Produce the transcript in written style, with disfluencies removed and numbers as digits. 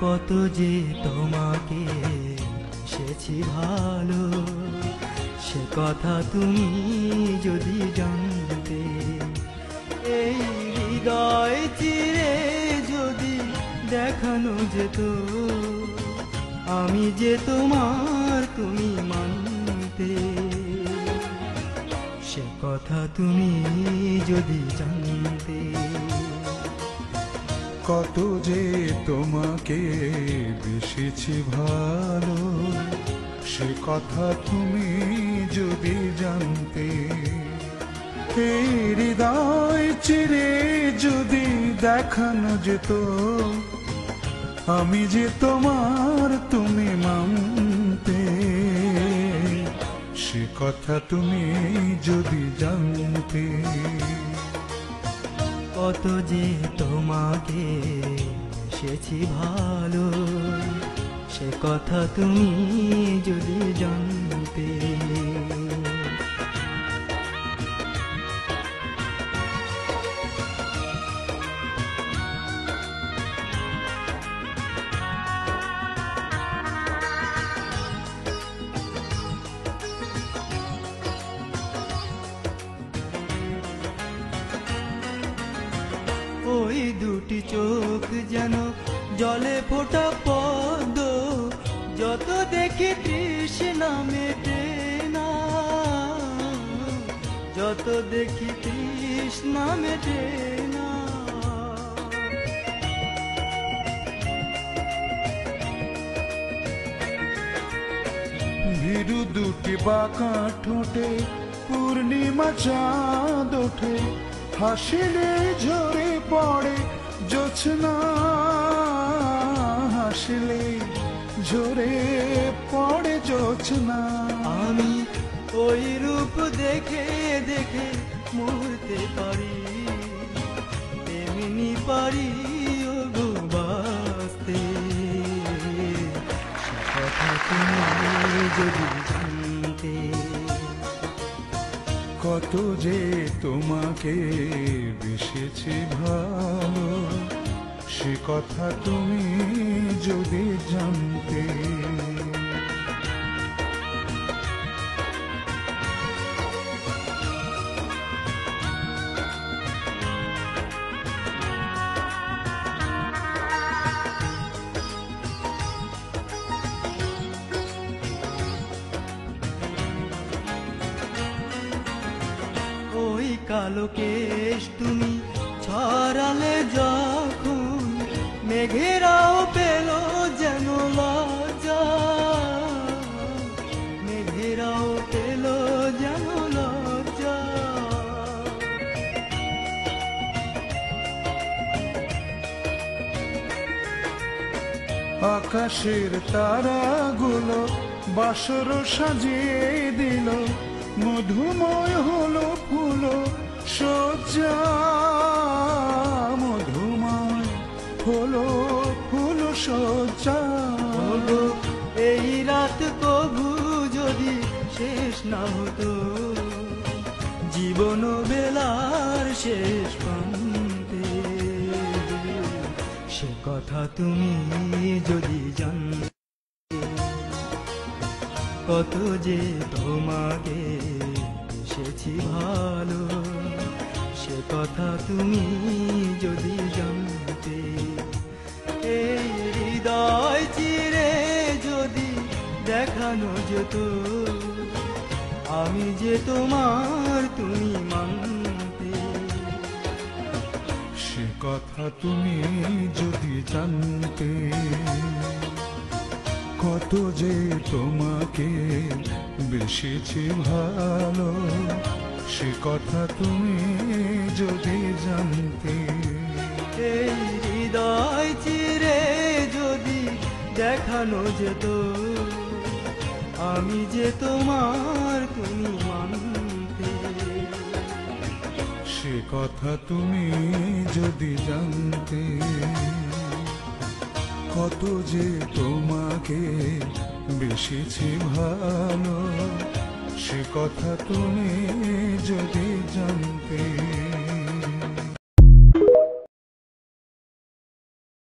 কত যে তোমাকে বেসেছি ভালো, সে কথা তুমি যদি জানতে। এই হৃদয় চিরে যদি দেখানো যেত, আমি যে তোমার তুমি মানতে। সে কথা তুমি যদি জানতে। কত যে তোমাকে বেসেছি ভালো, সে কথা তুমি যদি জানতে। এই হৃদয় চিরে যদি দেখানো যেত, আমি যে তোমার তুমি মানতে। সে কথা তুমি যদি জানতে। কত যে তোমাকে বেসেছি ভালো, সে কথা তুমি যদি জানতে। ওই দুটি চোখ যেন জলে ফোটা পদ্ম, যত দেখি তৃষ্ণা মেটে না, যত দেখি তৃষ্ণা মেটে না। ভীরু দুটি বাঁকা ঠোঁটে পূর্ণিমা চাঁদ ওঠে, হাসিলে ঝরে পড়ে জোছনা, হাসিলে ঝরে পড়ে জোছনা। আমি ওই রূপ দেখে দেখে মরতে পারি, তেমনি পারি ও গো বাঁচতে। সে কথা তুমি যদি জানতে। কত যে তোমাকে বেসেছি ভালো, সে কথা তুমি যদি জানতে। ওই কালো কেশ তুমি ছড়ালে যখন, মেঘেরাও পেল যেন লজ্জা, মেঘেরাও পেল যেন লজ্জা। আকাশের তারাগুলো বাসর সাজিয়ে দিল, মধুময় হলো ফুল সজ্জা, মধুময় হলো ফুল সজ্জা। ওগো এই রাত কবু যদি শেষ না হতো, জীবন বেলার শেষ প্রান্তে। সে কথা তুমি যদি জানতে। কত যে তোমাকে বেসেছি ভালো, সে কথা তুমি যদি জানতে। এই হৃদয় চিরে যদি দেখানো যেত, আমি যে তোমার তুমি মানতে। সে কথা তুমি যদি জানতে। কত যে তোমাকে বেসেছি ভালো, সে কথা তুমি যদি জানতে। এই হৃদয় চিরে যদি দেখানো যেত, আমি যে তোমার তুমি মানতে। সে কথা তুমি যদি জানতে। কত যে তোমাকে বেসেছি ভালো, সে কথা তুমি যদি জানতে।